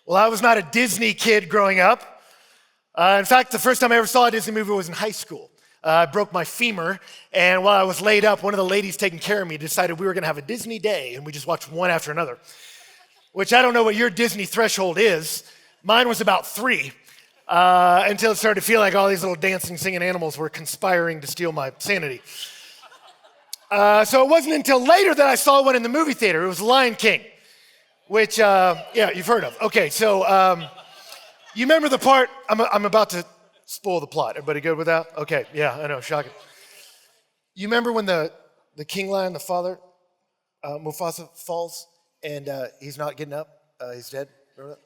Well, I was not a Disney kid growing up. In fact, the first time I ever saw a Disney movie was in high school. I broke my femur, and while I was laid up, one of the ladies taking care of me decided we were gonna have a Disney day, and we just watched one after another, which I don't know what your Disney threshold is. Mine was about 3, until it started to feel like all these little dancing, singing animals were conspiring to steal my sanity. So it wasn't until later that I saw one in the movie theater. It was Lion King, which, yeah, you've heard of. Okay, so you remember the part, I'm about to spoil the plot. Everybody good with that? Okay, yeah, I know, shocking. You remember when the king lion, the father, Mufasa, falls and he's not getting up? He's dead? Remember that?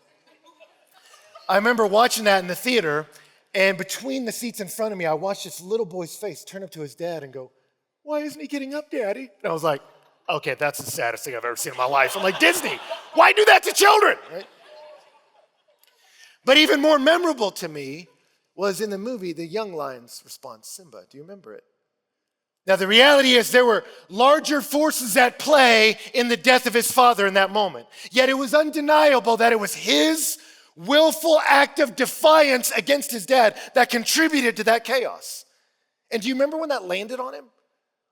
I remember watching that in the theater, and between the seats in front of me, I watched this little boy's face turn up to his dad and go, "Why isn't he getting up, Daddy?" And I was like, okay, that's the saddest thing I've ever seen in my life. I'm like, Disney, why do that to children? Right? But even more memorable to me was in the movie, the young lion's response, Simba. Do you remember it? Now, the reality is there were larger forces at play in the death of his father in that moment. Yet it was undeniable that it was his willful act of defiance against his dad that contributed to that chaos. And do you remember when that landed on him?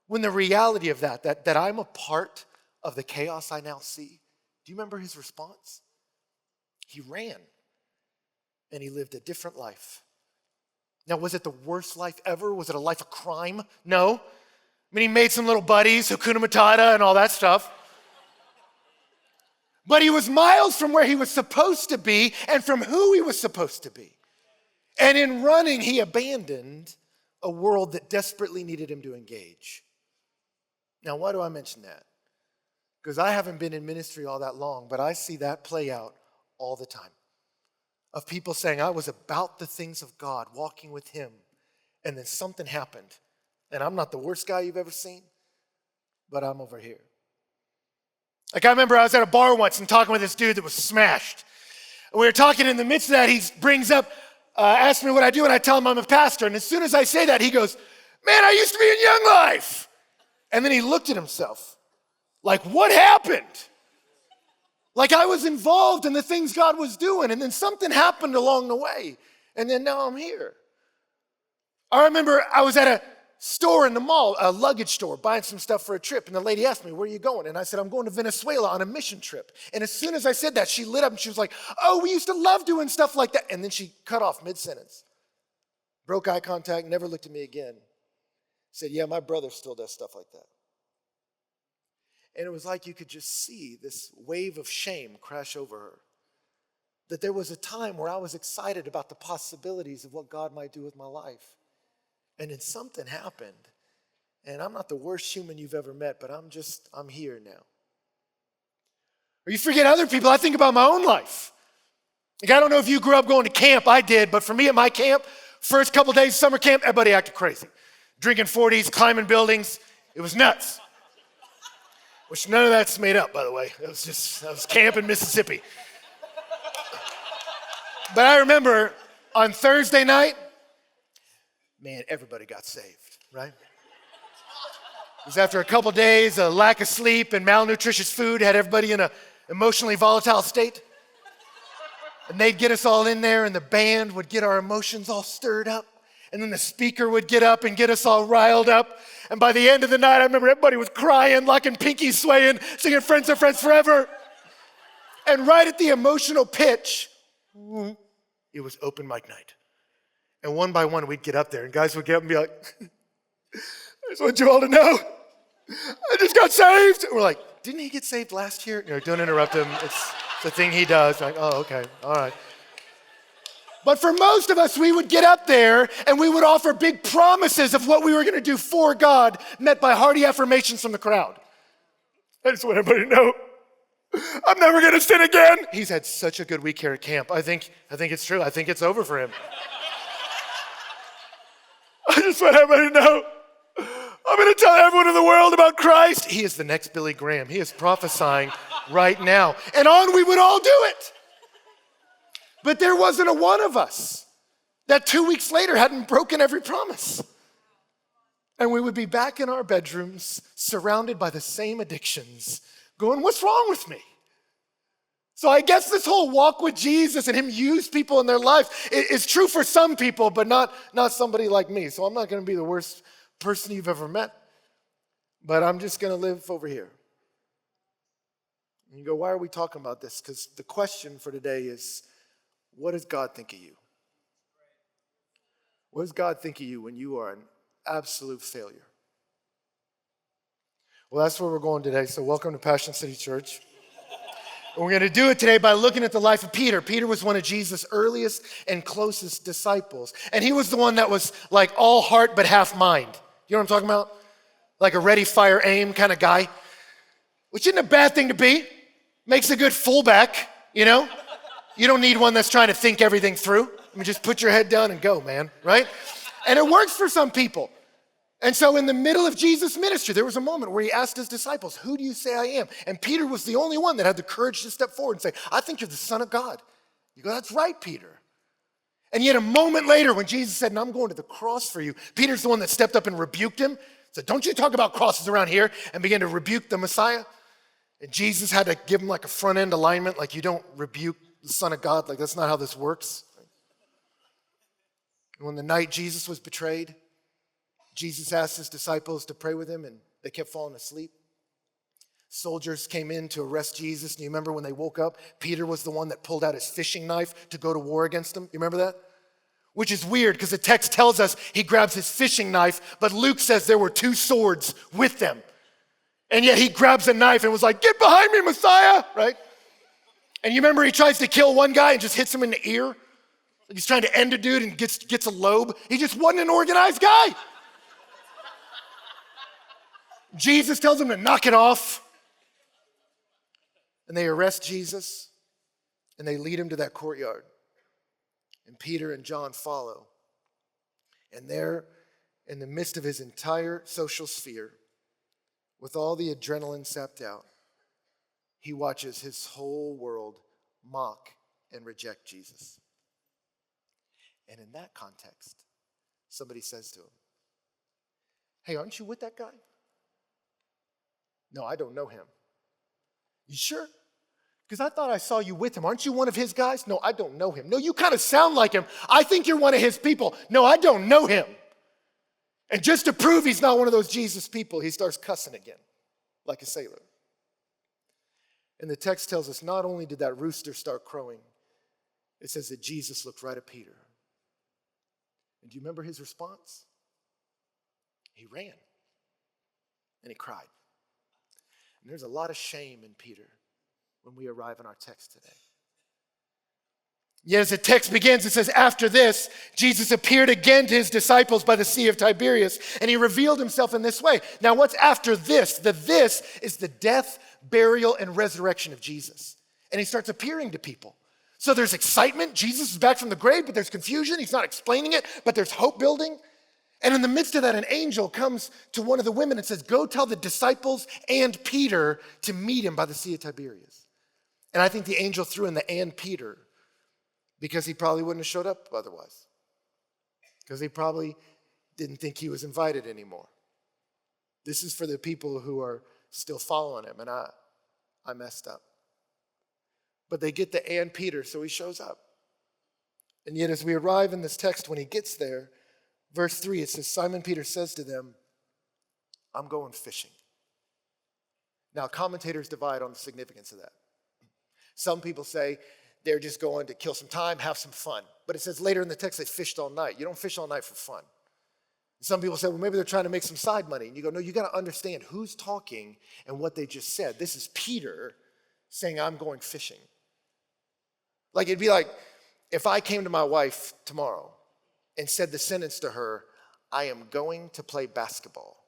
When the reality of that I'm a part of the chaos I now see, do you remember his response? He ran, and he lived a different life. Now, was it the worst life ever? Was it a life of crime? No. I mean, he made some little buddies, Hakuna Matata and all that stuff. But he was miles from where he was supposed to be and from who he was supposed to be. And in running, he abandoned a world that desperately needed him to engage. Now, why do I mention that? Because I haven't been in ministry all that long, but I see that play out all the time. Of people saying, I was about the things of God, walking with him, and then something happened. And I'm not the worst guy you've ever seen, but I'm over here. Like I remember I was at a bar once and talking with this dude that was smashed. And we were talking in the midst of that, he brings up, asks me what I do, and I tell him I'm a pastor. And as soon as I say that, he goes, "Man, I used to be in Young Life." And then he looked at himself like, what happened? Like I was involved in the things God was doing, and then something happened along the way, and then now I'm here. I remember I was at a store in the mall, a luggage store, buying some stuff for a trip, and the lady asked me, "Where are you going?" And I said, "I'm going to Venezuela on a mission trip." And as soon as I said that, she lit up and she was like, "Oh, we used to love doing stuff like that." And then she cut off mid-sentence, broke eye contact, never looked at me again. Said, "Yeah, my brother still does stuff like that." And it was like you could just see this wave of shame crash over her. That there was a time where I was excited about the possibilities of what God might do with my life. And then something happened. And I'm not the worst human you've ever met, but I'm here now. Or you forget other people, I think about my own life. Like I don't know if you grew up going to camp, I did, but for me at my camp, first couple days of summer camp, everybody acted crazy. Drinking 40s, climbing buildings, it was nuts. Which none of that's made up, by the way. That was camp in Mississippi. But I remember on Thursday night, man, everybody got saved, right? It was after a couple days, a lack of sleep and malnutritious food had everybody in an emotionally volatile state. And they'd get us all in there, and the band would get our emotions all stirred up. And then the speaker would get up and get us all riled up. And by the end of the night, I remember everybody was crying, locking pinkies swaying, singing Friends Are Friends Forever. And right at the emotional pitch, it was open mic night. And one by one, we'd get up there, and guys would get up and be like, "I just want you all to know, I just got saved." And we're like, "Didn't he get saved last year?" Don't interrupt him. It's the thing he does. Like, oh, okay, all right. But for most of us, we would get up there and we would offer big promises of what we were going to do for God, met by hearty affirmations from the crowd. I just want everybody to know, I'm never going to sin again. He's had such a good week here at camp. I think it's true. I think it's over for him. I just want everybody to know, I'm going to tell everyone in the world about Christ. He is the next Billy Graham. He is prophesying right now. And on we would all do it. But there wasn't a one of us that 2 weeks later hadn't broken every promise. And we would be back in our bedrooms, surrounded by the same addictions, going, what's wrong with me? So I guess this whole walk with Jesus and him use people in their life is true for some people, but not somebody like me. So I'm not going to be the worst person you've ever met, but I'm just going to live over here. And you go, why are we talking about this? Because the question for today is, what does God think of you? What does God think of you when you are an absolute failure? Well, that's where we're going today. So welcome to Passion City Church. And we're going to do it today by looking at the life of Peter. Peter was one of Jesus' earliest and closest disciples. And he was the one that was like all heart but half mind. You know what I'm talking about? Like a ready, fire, aim kind of guy. Which isn't a bad thing to be. Makes a good fullback, you know? You don't need one that's trying to think everything through. I mean, just put your head down and go, man, right? And it works for some people. And so in the middle of Jesus' ministry, there was a moment where he asked his disciples, who do you say I am? And Peter was the only one that had the courage to step forward and say, I think you're the Son of God. You go, that's right, Peter. And yet a moment later when Jesus said, and I'm going to the cross for you, Peter's the one that stepped up and rebuked him. Said, don't you talk about crosses around here, and began to rebuke the Messiah. And Jesus had to give him like a front end alignment, like you don't rebuke the Son of God, like that's not how this works. And when the night Jesus was betrayed, Jesus asked his disciples to pray with him, and they kept falling asleep. Soldiers came in to arrest Jesus, and you remember when they woke up, Peter was the one that pulled out his fishing knife to go to war against them. You remember that? Which is weird because the text tells us he grabs his fishing knife, but Luke says there were 2 swords with them. And yet he grabs a knife and was like, get behind me, Messiah, right? And you remember he tries to kill one guy and just hits him in the ear? He's trying to end a dude and gets a lobe. He just wasn't an organized guy. Jesus tells him to knock it off. And they arrest Jesus, and they lead him to that courtyard. And Peter and John follow. And there, in the midst of his entire social sphere, with all the adrenaline sapped out, he watches his whole world mock and reject Jesus. And in that context, somebody says to him, hey, aren't you with that guy? No, I don't know him. You sure? Because I thought I saw you with him. Aren't you one of his guys? No, I don't know him. No, you kind of sound like him. I think you're one of his people. No, I don't know him. And just to prove he's not one of those Jesus people, he starts cussing again, like a sailor. And the text tells us not only did that rooster start crowing, it says that Jesus looked right at Peter. And do you remember his response? He ran and he cried. And there's a lot of shame in Peter when we arrive in our text today. Yet as the text begins, it says, after this, Jesus appeared again to his disciples by the Sea of Tiberias, and he revealed himself in this way. Now, what's after this? The this is the death, burial, and resurrection of Jesus. And he starts appearing to people. So there's excitement. Jesus is back from the grave, but there's confusion. He's not explaining it, but there's hope building. And in the midst of that, an angel comes to one of the women and says, go tell the disciples and Peter to meet him by the Sea of Tiberias. And I think the angel threw in the and Peter because he probably wouldn't have showed up otherwise. Because he probably didn't think he was invited anymore. This is for the people who are still following him, and I messed up. But they get the and Peter, so he shows up. And yet as we arrive in this text, when he gets there, verse 3, it says, Simon Peter says to them, I'm going fishing. Now, commentators divide on the significance of that. Some people say they're just going to kill some time, have some fun. But it says later in the text they fished all night. You don't fish all night for fun. Some people say, well, maybe they're trying to make some side money. And you go, no, you got to understand who's talking and what they just said. This is Peter saying, I'm going fishing. Like, it'd be like if I came to my wife tomorrow and said the sentence to her, I am going to play basketball.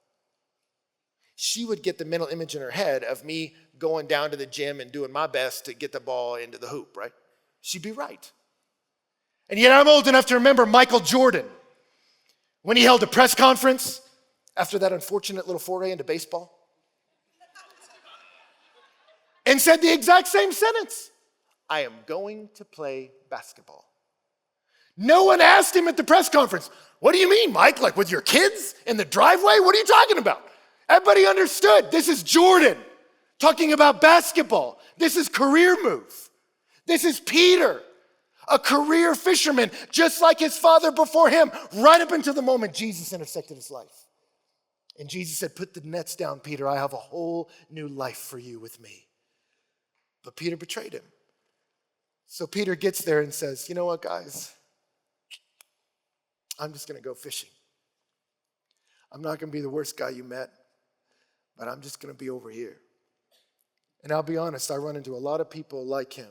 She would get the mental image in her head of me going down to the gym and doing my best to get the ball into the hoop, right? She'd be right. And yet I'm old enough to remember Michael Jordan when he held a press conference after that unfortunate little foray into baseball and said the exact same sentence. I am going to play basketball. No one asked him at the press conference, what do you mean, Mike? Like with your kids in the driveway? What are you talking about? Everybody understood. This is Jordan talking about basketball. This is career move. This is Peter, a career fisherman, just like his father before him, right up until the moment Jesus intersected his life. And Jesus said, put the nets down, Peter. I have a whole new life for you with me. But Peter betrayed him. So Peter gets there and says, you know what, guys? I'm just going to go fishing. I'm not going to be the worst guy you met, but I'm just going to be over here. And I'll be honest, I run into a lot of people like him.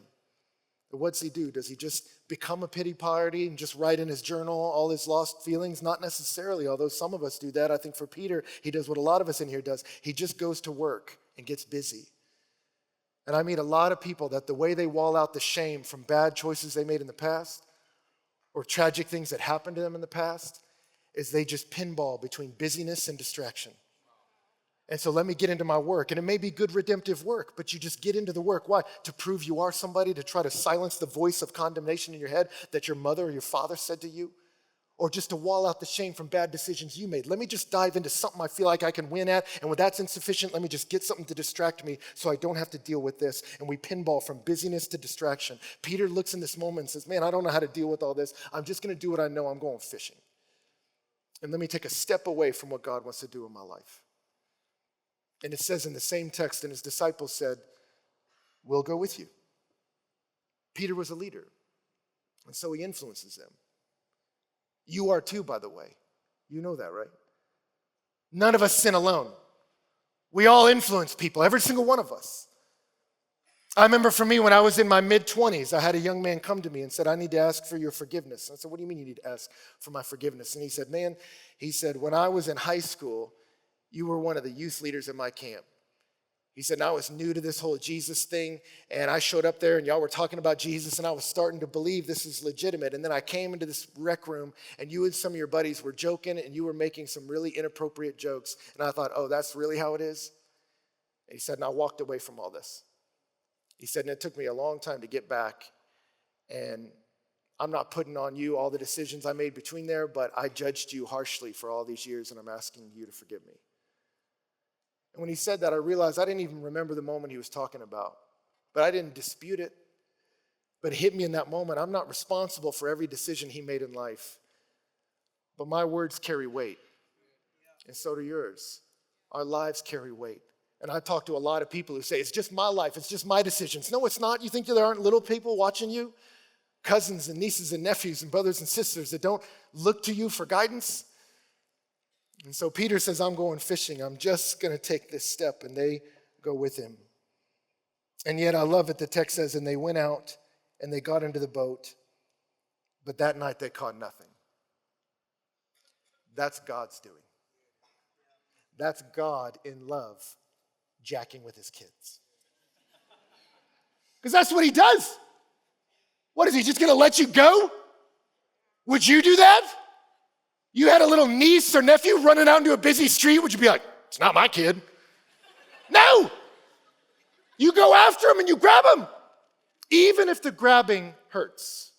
But what's he do? Does he just become a pity party and just write in his journal all his lost feelings? Not necessarily, although some of us do that. I think for Peter, he does what a lot of us in here does. He just goes to work and gets busy. And I meet a lot of people that the way they wall out the shame from bad choices they made in the past or tragic things that happened to them in the past is they just pinball between busyness and distraction. And so let me get into my work. And it may be good redemptive work, but you just get into the work. Why? To prove you are somebody, to try to silence the voice of condemnation in your head that your mother or your father said to you, or just to wall out the shame from bad decisions you made. Let me just dive into something I feel like I can win at, and when that's insufficient, let me just get something to distract me so I don't have to deal with this. And we pinball from busyness to distraction. Peter looks in this moment and says, man, I don't know how to deal with all this. I'm just going to do what I know. I'm going fishing. And let me take a step away from what God wants to do in my life. And it says in the same text, and his disciples said, we'll go with you. Peter was a leader, and so he influences them. You are too, by the way. You know that, right? None of us sin alone. We all influence people, every single one of us. I remember for me, when I was in my mid-20s, I had a young man come to me and said, I need to ask for your forgiveness. I said, what do you mean you need to ask for my forgiveness? And he said, when I was in high school, you were one of the youth leaders in my camp. He said, and I was new to this whole Jesus thing, and I showed up there, and y'all were talking about Jesus, and I was starting to believe this is legitimate. And then I came into this rec room, and you and some of your buddies were joking, and you were making some really inappropriate jokes. And I thought, oh, that's really how it is? And he said, and I walked away from all this. He said, and it took me a long time to get back, and I'm not putting on you all the decisions I made between there, but I judged you harshly for all these years, and I'm asking you to forgive me. And when he said that, I realized I didn't even remember the moment he was talking about. But I didn't dispute it. But it hit me in that moment. I'm not responsible for every decision he made in life. But my words carry weight. And so do yours. Our lives carry weight. And I talk to a lot of people who say, it's just my life. It's just my decisions. No, it's not. You think there aren't little people watching you? Cousins and nieces and nephews and brothers and sisters that don't look to you for guidance? And so Peter says, I'm going fishing. I'm just going to take this step. And they go with him. And yet I love it. The text says, and they went out and they got into the boat. But that night they caught nothing. That's God's doing. That's God in love jacking with his kids. Because that's what he does. What, is he just going to let you go? Would you do that? You had a little niece or nephew running out into a busy street, would you be like, it's not my kid? No! You go after him and you grab him, even if the grabbing hurts.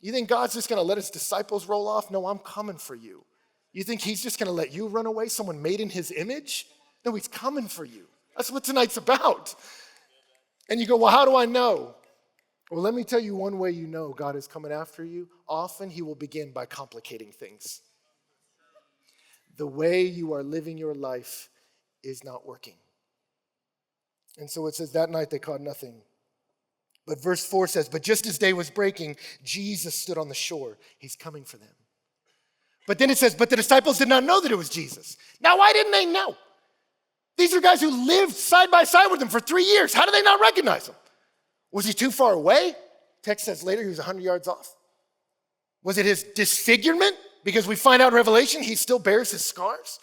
You think God's just going to let his disciples roll off? No, I'm coming for you. You think he's just going to let you run away, someone made in his image? No, he's coming for you. That's what tonight's about. And you go, well, how do I know? Well, let me tell you one way you know God is coming after you. Often he will begin by complicating things. The way you are living your life is not working. And so it says that night they caught nothing. But verse 4 says, but just as day was breaking, Jesus stood on the shore. He's coming for them. But then it says, but the disciples did not know that it was Jesus. Now, why didn't they know? These are guys who lived side by side with him for 3 years. How do they not recognize him? Was he too far away? Text says later he was 100 yards off. Was it his disfigurement? Because we find out in Revelation he still bears his scars.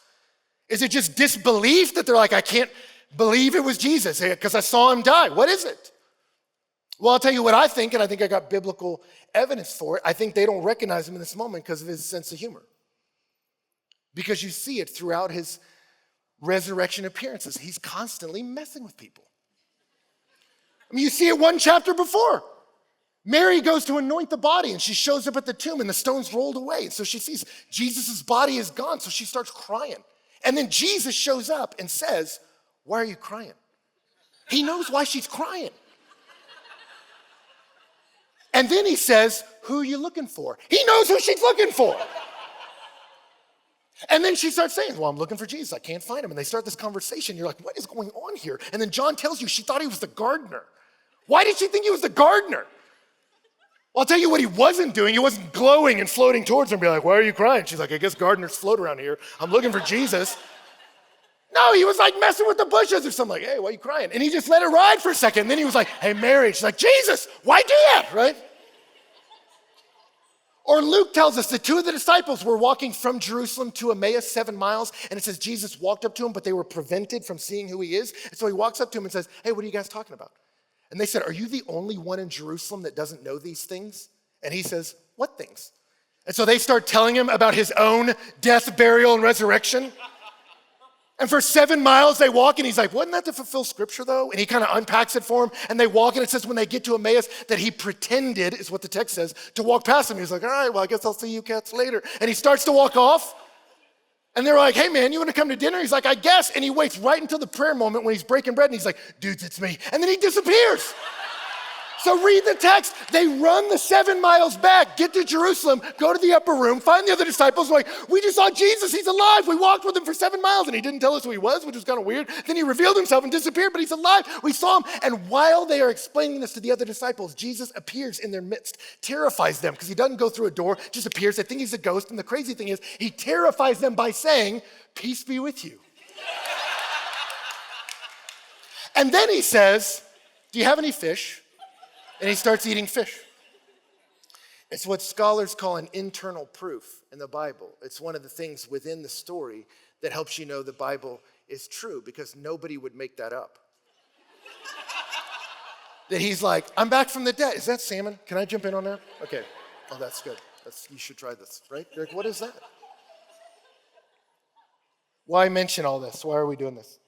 Is it just disbelief that they're like, I can't believe it was Jesus because I saw him die? What is it? Well, I'll tell you what I think, and I think I got biblical evidence for it. I think they don't recognize him in this moment because of his sense of humor. Because you see it throughout his resurrection appearances. He's constantly messing with people. I mean, you see it one chapter before. Mary goes to anoint the body, and she shows up at the tomb, and the stone's rolled away. And so she sees Jesus' body is gone, so she starts crying. And then Jesus shows up and says, why are you crying? He knows why she's crying. And then he says, who are you looking for? He knows who she's looking for. And then she starts saying, well, I'm looking for Jesus. I can't find him. And they start this conversation. You're like, what is going on here? And then John tells you she thought he was the gardener. Why did she think he was the gardener? Well, I'll tell you what he wasn't doing. He wasn't glowing and floating towards her and be like, why are you crying? She's like, I guess gardeners float around here. I'm looking for Jesus. No, he was like messing with the bushes or something. Like, hey, why are you crying? And he just let it ride for a second. And then he was like, hey, Mary. She's like, Jesus, why do that, right? Or Luke tells us that two of the disciples were walking from Jerusalem to Emmaus, 7 miles. And it says Jesus walked up to him, but they were prevented from seeing who he is. And so he walks up to him and says, hey, what are you guys talking about? And they said, are you the only one in Jerusalem that doesn't know these things? And he says, what things? And so they start telling him about his own death, burial, and resurrection. And for 7 miles they walk, and he's like, wasn't that to fulfill scripture though? And he kind of unpacks it for him, and they walk, and it says when they get to Emmaus that he pretended, is what the text says, to walk past him. He's like, all right, well, I guess I'll see you cats later. And he starts to walk off, and they're like, hey man, you want to come to dinner? He's like, I guess. And he waits right until the prayer moment when he's breaking bread, and he's like, dudes, it's me. And then he disappears. So read the text. They run the 7 miles back, get to Jerusalem, go to the upper room, find the other disciples, like, we just saw Jesus, he's alive. We walked with him for 7 miles, and he didn't tell us who he was, which was kind of weird. Then he revealed himself and disappeared, but he's alive. We saw him. And while they are explaining this to the other disciples, Jesus appears in their midst, terrifies them, because he doesn't go through a door, just appears. They think he's a ghost. And the crazy thing is, he terrifies them by saying, peace be with you. And then he says, do you have any fish? And he starts eating fish. It's what scholars call an internal proof in the Bible. It's one of the things within the story that helps you know the Bible is true, because nobody would make that up. That he's like, I'm back from the dead. Is that salmon? Can I jump in on that? Okay. Oh, that's good. You should try this, right? You're like, what is that? Why mention all this? Why are we doing this?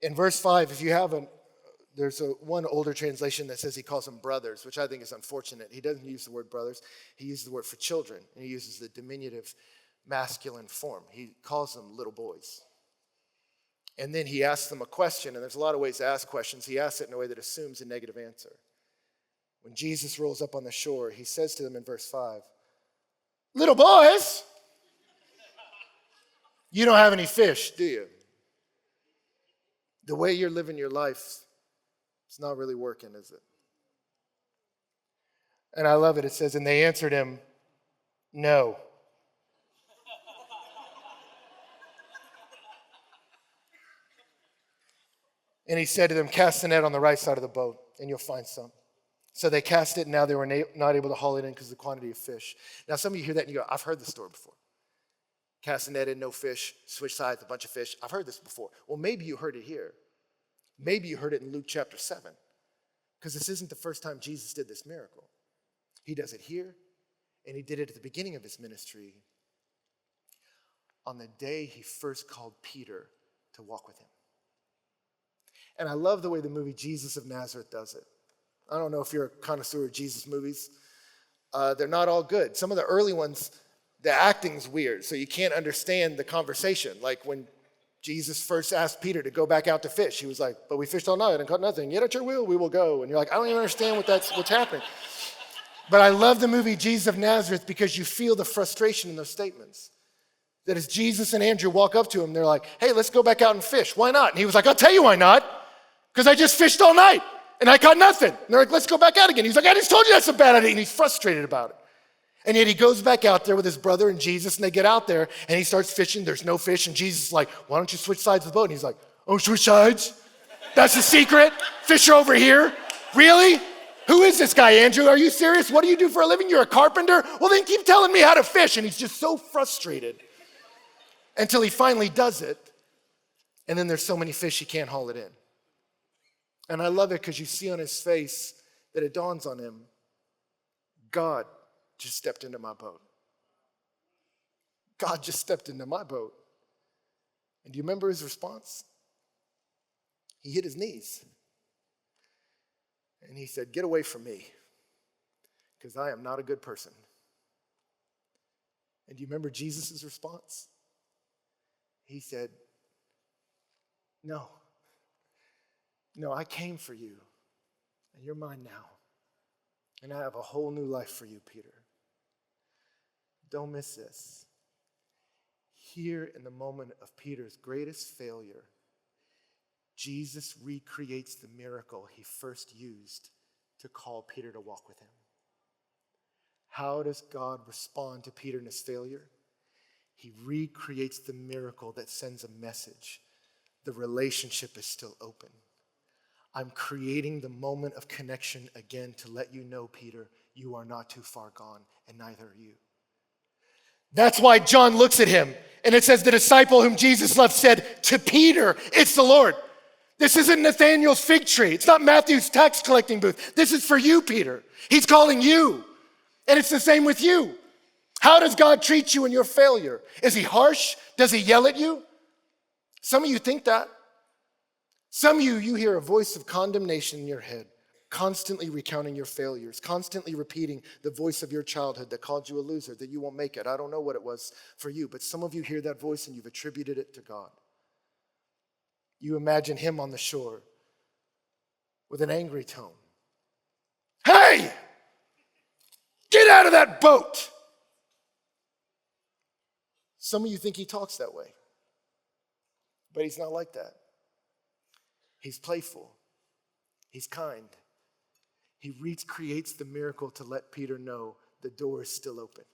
In verse 5, if you haven't, there's one older translation that says he calls them brothers, which I think is unfortunate. He doesn't use the word brothers. He uses the word for children, and he uses the diminutive masculine form. He calls them little boys. And then he asks them a question, and there's a lot of ways to ask questions. He asks it in a way that assumes a negative answer. When Jesus rolls up on the shore, he says to them in verse 5, little boys, you don't have any fish, do you? The way you're living your life, it's not really working, is it? And I love it. It says, and they answered him, no. And he said to them, cast the net on the right side of the boat, and you'll find some. So they cast it, and now they were not able to haul it in because of the quantity of fish. Now, some of you hear that, and you go, I've heard this story before. Cast the net in, no fish, switch sides, a bunch of fish. I've heard this before. Well, maybe you heard it here. Maybe you heard it in Luke chapter 7, because this isn't the first time Jesus did this miracle. He does it here, and he did it at the beginning of his ministry on the day he first called Peter to walk with him. And I love the way the movie Jesus of Nazareth does it. I don't know if you're a connoisseur of Jesus movies. They're not all good. Some of the early ones, the acting's weird, so you can't understand the conversation. Like when Jesus first asked Peter to go back out to fish. He was like, but we fished all night and caught nothing. Yet at your will, we will go. And you're like, I don't even understand what's happening. But I love the movie Jesus of Nazareth because you feel the frustration in those statements. That as Jesus and Andrew walk up to him, they're like, hey, let's go back out and fish. Why not? And he was like, I'll tell you why not. Because I just fished all night and I caught nothing. And they're like, let's go back out again. He's like, I just told you that's a bad idea. And he's frustrated about it. And yet he goes back out there with his brother and Jesus, and they get out there, and he starts fishing. There's no fish, and Jesus is like, why don't you switch sides of the boat? And he's like, oh, switch sides? That's the secret? Fish are over here? Really? Who is this guy, Andrew? Are you serious? What do you do for a living? You're a carpenter? Well, then keep telling me how to fish. And he's just so frustrated until he finally does it, and then there's so many fish he can't haul it in. And I love it because you see on his face that it dawns on him, God just stepped into my boat. God just stepped into my boat. And do you remember his response? He hit his knees. And he said, get away from me, because I am not a good person. And do you remember Jesus' response? He said, no, I came for you, and you're mine now. And I have a whole new life for you, Peter. Don't miss this. Here in the moment of Peter's greatest failure, Jesus recreates the miracle he first used to call Peter to walk with him. How does God respond to Peter in his failure? He recreates the miracle that sends a message. The relationship is still open. I'm creating the moment of connection again to let you know, Peter, you are not too far gone, and neither are you. That's why John looks at him, and it says the disciple whom Jesus loved said to Peter, it's the Lord. This isn't Nathanael's fig tree. It's not Matthew's tax collecting booth. This is for you, Peter. He's calling you. And it's the same with you. How does God treat you in your failure? Is he harsh? Does he yell at you? Some of you think that. Some of you hear a voice of condemnation in your head, constantly recounting your failures, constantly repeating the voice of your childhood that called you a loser, that you won't make it. I don't know what it was for you, but some of you hear that voice and you've attributed it to God. You imagine him on the shore with an angry tone. Hey! Get out of that boat! Some of you think he talks that way, but he's not like that. He's playful. He's kind. He recreates the miracle to let Peter know the door is still open.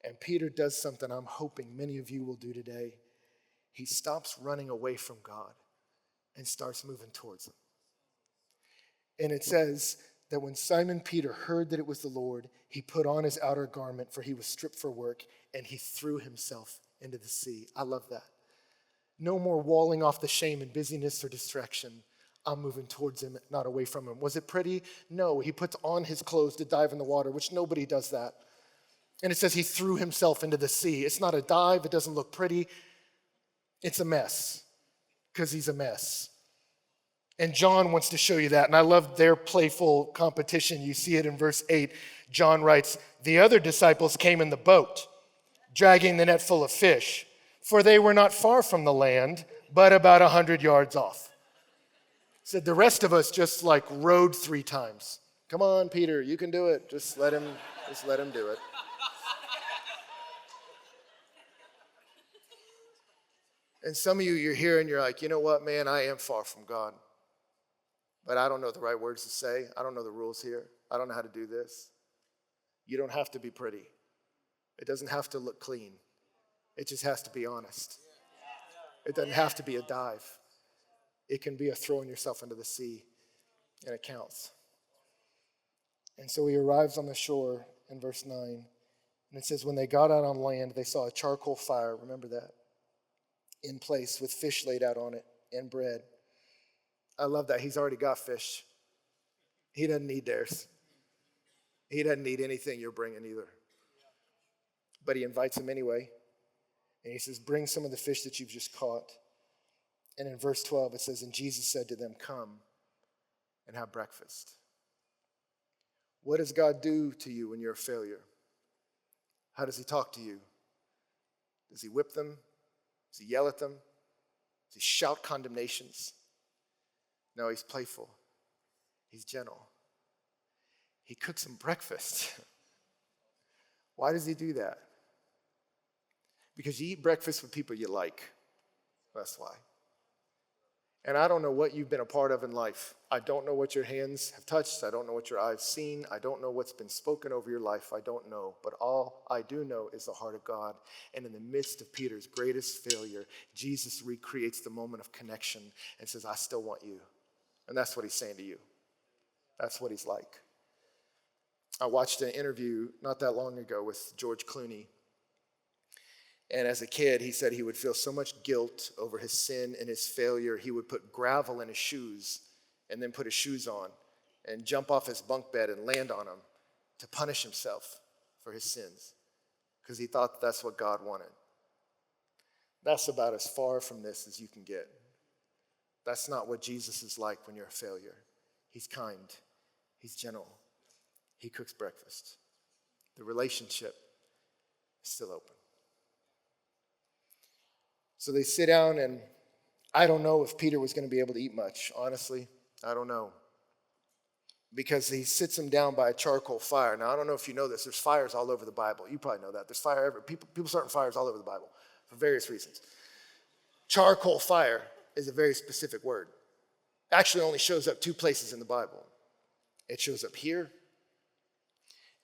And Peter does something I'm hoping many of you will do today. He stops running away from God and starts moving towards him. And it says that when Simon Peter heard that it was the Lord, he put on his outer garment, for he was stripped for work, and he threw himself into the sea. I love that. No more walling off the shame and busyness or distraction. I'm moving towards him, not away from him. Was it pretty? No. He puts on his clothes to dive in the water, which nobody does that. And it says he threw himself into the sea. It's not a dive. It doesn't look pretty. It's a mess, because he's a mess. And John wants to show you that. And I love their playful competition. You see it in verse 8. John writes, the other disciples came in the boat, dragging the net full of fish, for they were not far from the land, but about 100 yards off. Said the rest of us just like rowed 3 times. Come on, Peter, you can do it. Just let him do it. And some of you, you're here and you're like, you know what, man, I am far from God. But I don't know the right words to say. I don't know the rules here. I don't know how to do this. You don't have to be pretty. It doesn't have to look clean. It just has to be honest. It doesn't have to be a dive. It can be a throwing yourself into the sea, and it counts. And so he arrives on the shore in verse 9, and it says, when they got out on land, they saw a charcoal fire, remember that, in place with fish laid out on it and bread. I love that. He's already got fish. He doesn't need theirs. He doesn't need anything you're bringing either. But he invites him anyway. And he says, bring some of the fish that you've just caught. And in verse 12, it says, and Jesus said to them, come and have breakfast. What does God do to you when you're a failure? How does he talk to you? Does he whip them? Does he yell at them? Does he shout condemnations? No, he's playful. He's gentle. He cooks them breakfast. Why does he do that? Because you eat breakfast with people you like. That's why. And I don't know what you've been a part of in life. I don't know what your hands have touched. I don't know what your eyes seen. I don't know what's been spoken over your life. I don't know. But all I do know is the heart of God. And in the midst of Peter's greatest failure, Jesus recreates the moment of connection and says, I still want you. And that's what he's saying to you. That's what he's like. I watched an interview not that long ago with George Clooney. And as a kid, he said he would feel so much guilt over his sin and his failure, he would put gravel in his shoes and then put his shoes on and jump off his bunk bed and land on them to punish himself for his sins because he thought that's what God wanted. That's about as far from this as you can get. That's not what Jesus is like when you're a failure. He's kind. He's gentle. He cooks breakfast. The relationship is still open. So they sit down, and I don't know if Peter was going to be able to eat much. Honestly, I don't know. because he sits him down by a charcoal fire. Now, I don't know if you know this. There's fires all over the Bible. You probably know that. There's fire everywhere. People starting fires all over the Bible for various reasons. Charcoal fire is a very specific word. Actually only shows up 2 places in the Bible. It shows up here,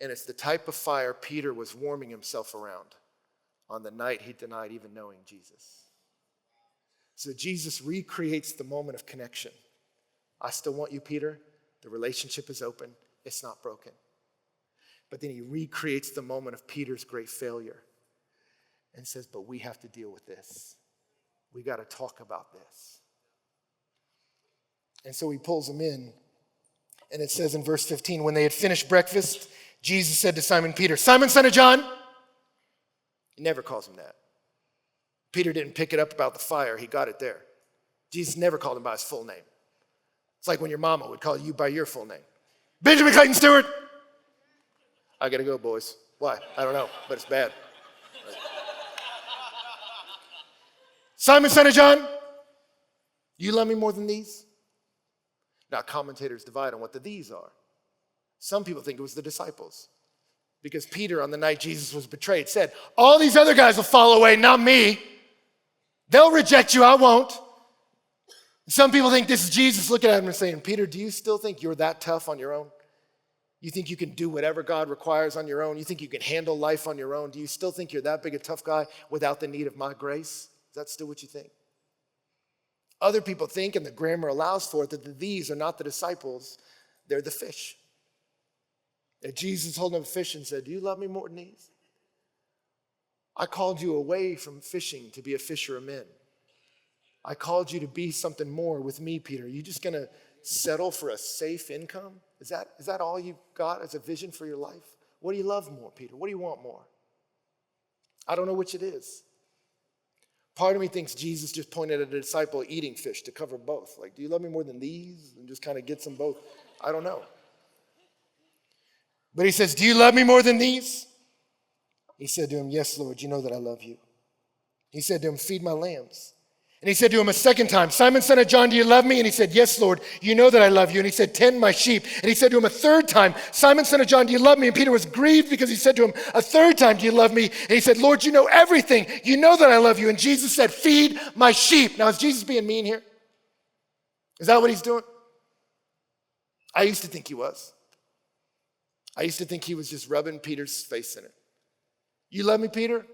and it's the type of fire Peter was warming himself around on the night he denied even knowing Jesus. So Jesus recreates the moment of connection. I still want you, Peter. The relationship is open. It's not broken. But then he recreates the moment of Peter's great failure and says, but we have to deal with this. We got to talk about this. And so he pulls him in. And it says in verse 15, when they had finished breakfast, Jesus said to Simon Peter, Simon, son of John. He never calls him that. Peter didn't pick it up about the fire. He got it there. Jesus never called him by his full name. It's like when your mama would call you by your full name. Benjamin Clayton Stewart. I got to go, boys. Why? I don't know, but it's bad. Simon, son of John, you love me more than these? Now, commentators divide on what the these are. Some people think it was the disciples. Because Peter, on the night Jesus was betrayed, said, all these other guys will fall away, not me. They'll reject you, I won't. Some people think this is Jesus looking at him and saying, Peter, do you still think you're that tough on your own? You think you can do whatever God requires on your own? You think you can handle life on your own? Do you still think you're that big a tough guy without the need of my grace? Is that still what you think? Other people think, and the grammar allows for it, that the these are not the disciples, they're the fish. That Jesus told them fish and said, do you love me more than these? I called you away from fishing to be a fisher of men. I called you to be something more with me, Peter. Are you just going to settle for a safe income? Is that all you got as a vision for your life? What do you love more, Peter? What do you want more? I don't know which it is. Part of me thinks Jesus just pointed at a disciple eating fish to cover both. Like, do you love me more than these? And just kind of gets them both. I don't know. But he says, do you love me more than these? He said to him, yes, Lord, you know that I love you. He said to him, feed my lambs. And he said to him a second time, Simon, son of John, do you love me? And he said, yes, Lord, you know that I love you. And he said, tend my sheep. And he said to him a third time, Simon, son of John, do you love me? And Peter was grieved because he said to him a third time, do you love me? And he said, Lord, you know everything. You know that I love you. And Jesus said, feed my sheep. Now, is Jesus being mean here? Is that what he's doing? I used to think he was. I used to think he was just rubbing Peter's face in it. You love me, Peter?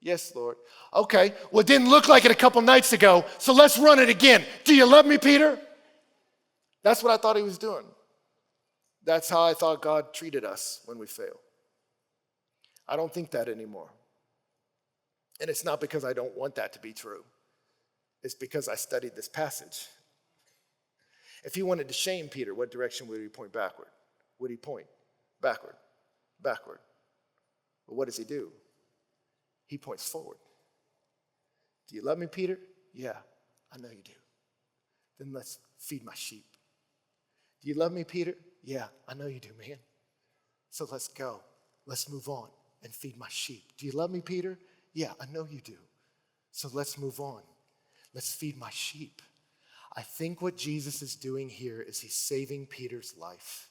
Yes, Lord. Okay, well, it didn't look like it a couple nights ago, so let's run it again. Do you love me, Peter? That's what I thought he was doing. That's how I thought God treated us when we fail. I don't think that anymore. And it's not because I don't want that to be true. It's because I studied this passage. If he wanted to shame Peter, what direction would he point backward? Would he point backward? Backward. But what does he do? He points forward. Do you love me, Peter? Yeah, I know you do. Then let's feed my sheep. Do you love me, Peter? Yeah, I know you do, man. So let's go. Let's move on and feed my sheep. Do you love me, Peter? Yeah, I know you do. So let's move on. Let's feed my sheep. I think what Jesus is doing here is he's saving Peter's life.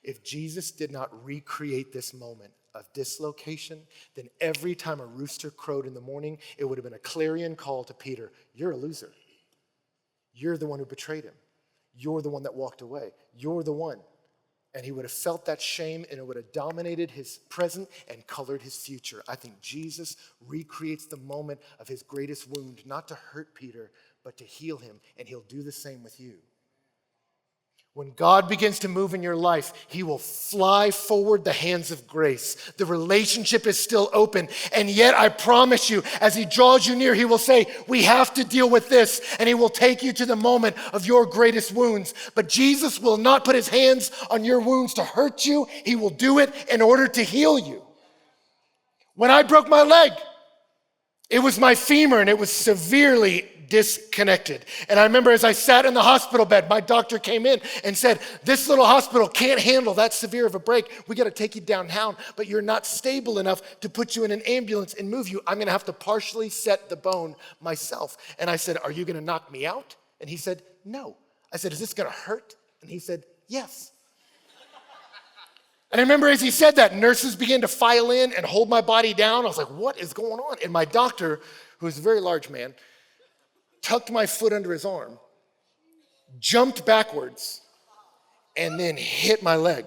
If Jesus did not recreate this moment of dislocation, then every time a rooster crowed in the morning, it would have been a clarion call to Peter. You're a loser. You're the one who betrayed him. You're the one that walked away. You're the one. And he would have felt that shame, and it would have dominated his present and colored his future. I think Jesus recreates the moment of his greatest wound, not to hurt Peter, but to heal him, and he'll do the same with you. When God begins to move in your life, he will fly forward the hands of grace. The relationship is still open. And yet, I promise you, as he draws you near, he will say, we have to deal with this. And he will take you to the moment of your greatest wounds. But Jesus will not put his hands on your wounds to hurt you. He will do it in order to heal you. When I broke my leg, it was my femur, and it was severely disconnected. And I remember as I sat in the hospital bed, my doctor came in and said, this little hospital can't handle that severe of a break. We got to take you downtown, but you're not stable enough to put you in an ambulance and move you. I'm going to have to partially set the bone myself. And I said, are you going to knock me out? And he said, no. I said, is this going to hurt? And he said, yes. And I remember as he said that, nurses began to file in and hold my body down. I was like, what is going on? And my doctor, who was a very large man, tucked my foot under his arm, jumped backwards, and then hit my leg.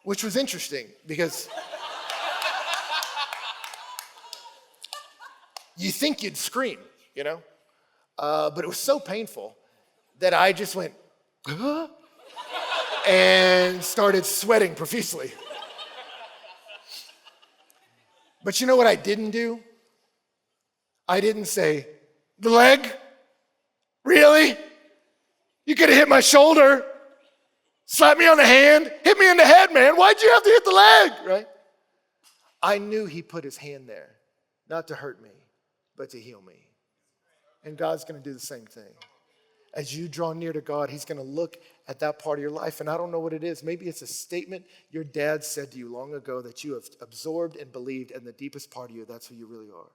Which was interesting because you think you'd scream, you know? But it was so painful that I just went, huh? And started sweating profusely. But you know what I didn't do? I didn't say, the leg? Really? You could have hit my shoulder, slapped me on the hand, hit me in the head, man. Why'd you have to hit the leg, right? I knew he put his hand there, not to hurt me, but to heal me. And God's gonna do the same thing. As you draw near to God, he's gonna look at that part of your life, and I don't know what it is. Maybe it's a statement your dad said to you long ago that you have absorbed and believed, and the deepest part of you, that's who you really are.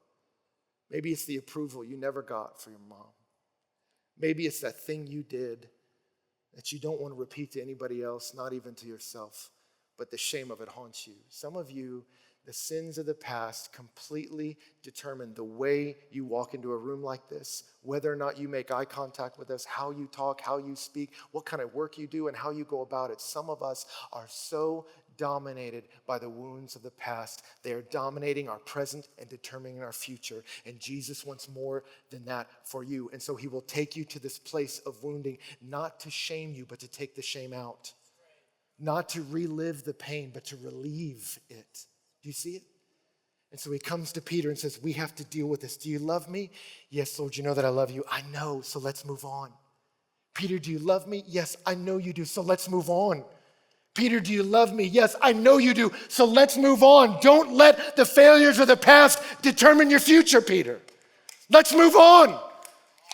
Maybe it's the approval you never got for your mom. Maybe it's that thing you did that you don't want to repeat to anybody else, not even to yourself, but the shame of it haunts you. Some of you, the sins of the past completely determine the way you walk into a room like this, whether or not you make eye contact with us, how you talk, how you speak, what kind of work you do, and how you go about it. Some of us are so dominated by the wounds of the past. They are dominating our present and determining our future. And Jesus wants more than that for you. And so he will take you to this place of wounding, not to shame you, but to take the shame out. Not to relive the pain, but to relieve it. Do you see it? And so he comes to Peter and says, we have to deal with this. Do you love me? Yes, Lord, you know that I love you. I know, so let's move on. Peter, do you love me? Yes, I know you do, so let's move on. Peter, do you love me? Yes, I know you do, so let's move on. Don't let the failures of the past determine your future, Peter. Let's move on.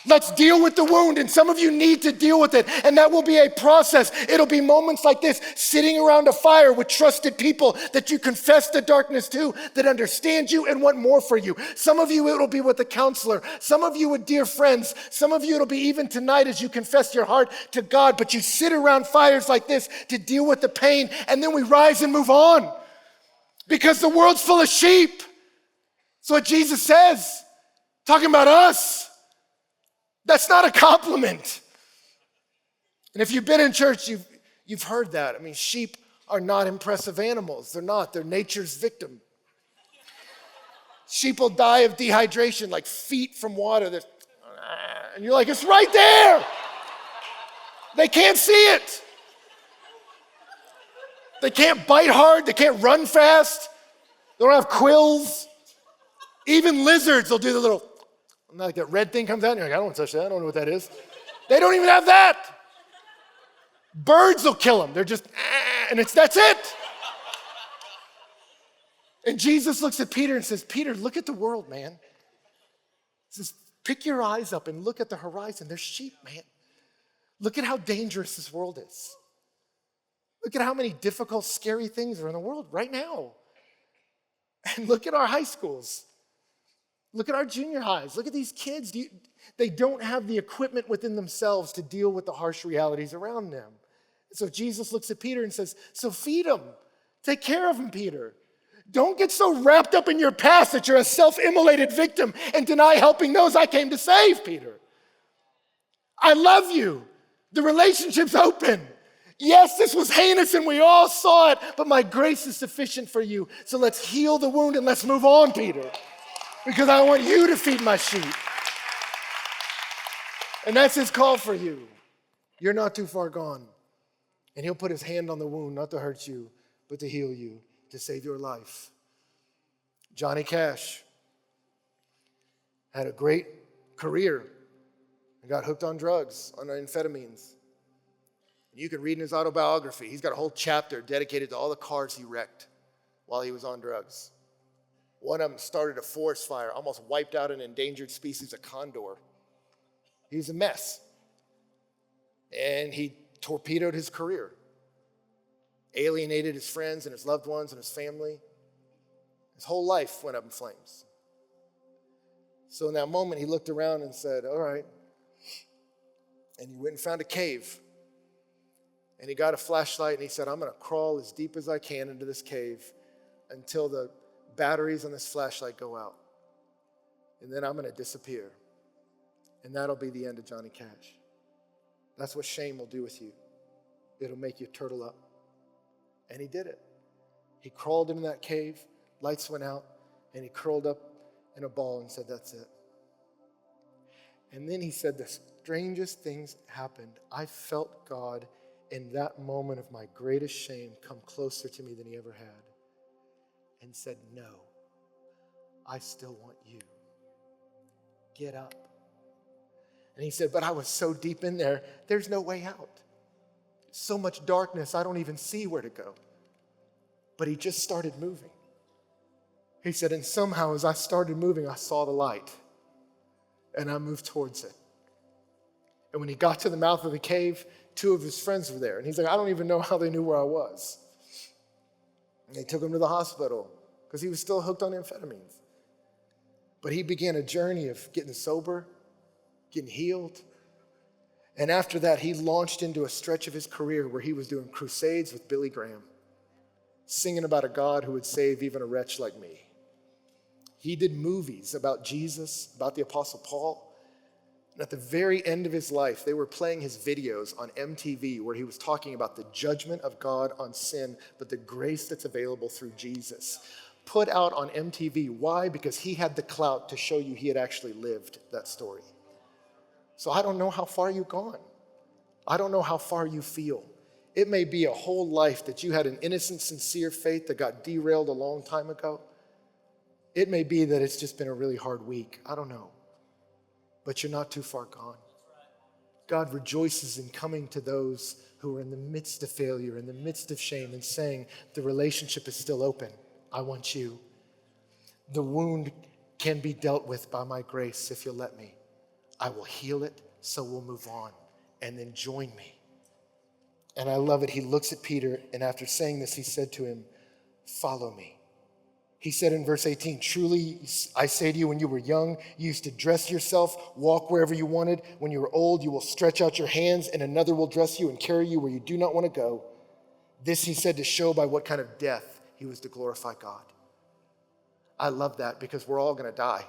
Let's deal with the wound, and some of you need to deal with it, and that will be a process. It'll be moments like this, sitting around a fire with trusted people that you confess the darkness to, that understand you and want more for you. Some of you, it'll be with a counselor. Some of you with dear friends. Some of you, it'll be even tonight as you confess your heart to God, but you sit around fires like this to deal with the pain, and then we rise and move on, because the world's full of sheep. That's what Jesus says, talking about us. That's not a compliment. And if you've been in church, you've heard that. I mean, sheep are not impressive animals. They're not. They're nature's victim. Sheep will die of dehydration, like feet from water. And you're like, it's right there. They can't see it. They can't bite hard. They can't run fast. They don't have quills. Even lizards will do the little, like that red thing comes out, and you're like, I don't want to touch that. I don't know what that is. They don't even have that. Birds will kill them. They're just, and that's it. And Jesus looks at Peter and says, Peter, look at the world, man. He says, pick your eyes up and look at the horizon. There's sheep, man. Look at how dangerous this world is. Look at how many difficult, scary things are in the world right now. And look at our high schools. Look at our junior highs. Look at these kids. They don't have the equipment within themselves to deal with the harsh realities around them. So Jesus looks at Peter and says, so feed them. Take care of them, Peter. Don't get so wrapped up in your past that you're a self-immolated victim and deny helping those I came to save, Peter. I love you. The relationship's open. Yes, this was heinous and we all saw it, but my grace is sufficient for you. So let's heal the wound and let's move on, Peter. Because I want you to feed my sheep. And that's his call for you. You're not too far gone. And he'll put his hand on the wound, not to hurt you, but to heal you, to save your life. Johnny Cash had a great career and got hooked on drugs, on amphetamines. You can read in his autobiography, he's got a whole chapter dedicated to all the cars he wrecked while he was on drugs. One of them started a forest fire, almost wiped out an endangered species of condor. He was a mess. And he torpedoed his career, alienated his friends and his loved ones and his family. His whole life went up in flames. So in that moment, he looked around and said, all right, And he went and found a cave. And he got a flashlight and he said, I'm going to crawl as deep as I can into this cave until the batteries on this flashlight go out. And then I'm going to disappear. And that'll be the end of Johnny Cash. That's what shame will do with you. It'll make you turtle up. And he did it. He crawled into that cave, lights went out, and he curled up in a ball and said, that's it. And then he said, the strangest things happened. I felt God in that moment of my greatest shame come closer to me than he ever had. And said, no, I still want you. Get up. And he said, but I was so deep in there, there's no way out. So much darkness, I don't even see where to go. But he just started moving. He said, and somehow as I started moving, I saw the light. And I moved towards it. And when he got to the mouth of the cave, 2 of his friends were there. And he's like, I don't even know how they knew where I was. And they took him to the hospital because he was still hooked on amphetamines. But he began a journey of getting sober, getting healed. And after that, he launched into a stretch of his career where he was doing crusades with Billy Graham, singing about a God who would save even a wretch like me. He did movies about Jesus, about the Apostle Paul. And at the very end of his life, they were playing his videos on MTV where he was talking about the judgment of God on sin, but the grace that's available through Jesus. Put out on MTV. Why? Because he had the clout to show you he had actually lived that story. So I don't know how far you've gone. I don't know how far you feel. It may be a whole life that you had an innocent, sincere faith that got derailed a long time ago. It may be that it's just been a really hard week. I don't know. But you're not too far gone. God rejoices in coming to those who are in the midst of failure, in the midst of shame, and saying, the relationship is still open. I want you. The wound can be dealt with by my grace if you'll let me. I will heal it, so we'll move on. And then join me. And I love it. He looks at Peter, and after saying this, he said to him, follow me. He said in verse 18, truly, I say to you, when you were young, you used to dress yourself, walk wherever you wanted. When you are old, you will stretch out your hands, and another will dress you and carry you where you do not want to go. This he said to show by what kind of death he was to glorify God. I love that because we're all going to die.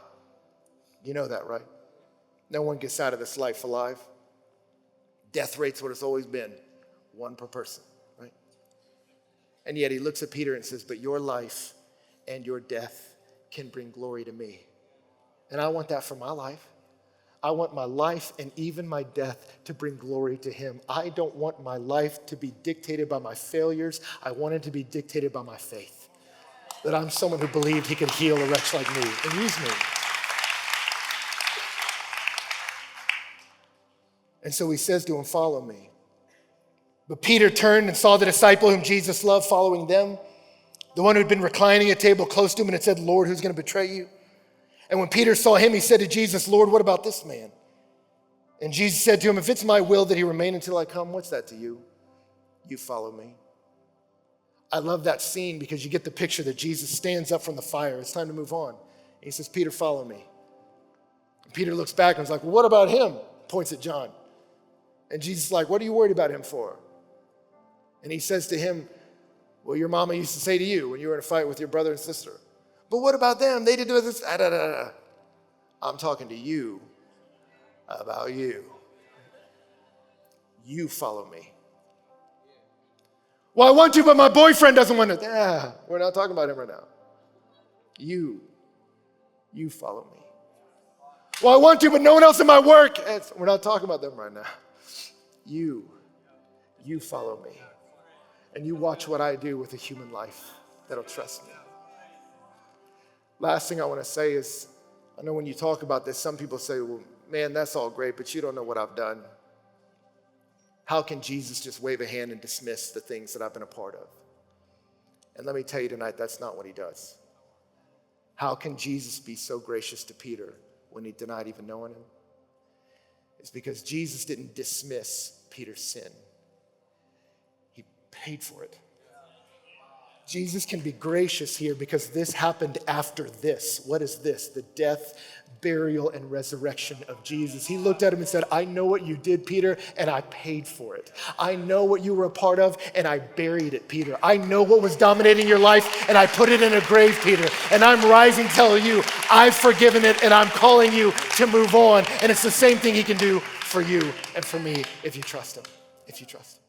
You know that, right? No one gets out of this life alive. Death rate's what it's always been. 1 per person, right? And yet he looks at Peter and says, but your life and your death can bring glory to me. And I want that for my life. I want my life and even my death to bring glory to him. I don't want my life to be dictated by my failures. I want it to be dictated by my faith. That I'm someone who believed he could heal a wretch like me and use me. And so he says to him, follow me. But Peter turned and saw the disciple whom Jesus loved following them, the one who had been reclining at a table close to him, and had said, Lord, who's going to betray you? And when Peter saw him, he said to Jesus, Lord, what about this man? And Jesus said to him, if it's my will that he remain until I come, what's that to you? You follow me. I love that scene because you get the picture that Jesus stands up from the fire. It's time to move on. And he says, Peter, follow me. And Peter looks back and is like, well, what about him? Points at John. And Jesus is like, what are you worried about him for? And he says to him, well, your mama used to say to you when you were in a fight with your brother and sister, but what about them? They did this. I'm talking to you about you. You follow me. Well, I want to, but my boyfriend doesn't want to. We're not talking about him right now. You follow me. Well, I want to, but no one else in my work. We're not talking about them right now. You follow me. And you watch what I do with a human life that'll trust me. Last thing I want to say is, I know when you talk about this, some people say, well, man, that's all great, but you don't know what I've done. How can Jesus just wave a hand and dismiss the things that I've been a part of? And let me tell you tonight, that's not what he does. How can Jesus be so gracious to Peter when he denied even knowing him? It's because Jesus didn't dismiss Peter's sin. He paid for it. Jesus can be gracious here because this happened after this. What is this? The death, burial, and resurrection of Jesus. He looked at him and said, I know what you did, Peter, and I paid for it. I know what you were a part of, and I buried it, Peter. I know what was dominating your life, and I put it in a grave, Peter. And I'm rising to tell you, I've forgiven it, and I'm calling you to move on. And it's the same thing he can do for you and for me if you trust him. If you trust him.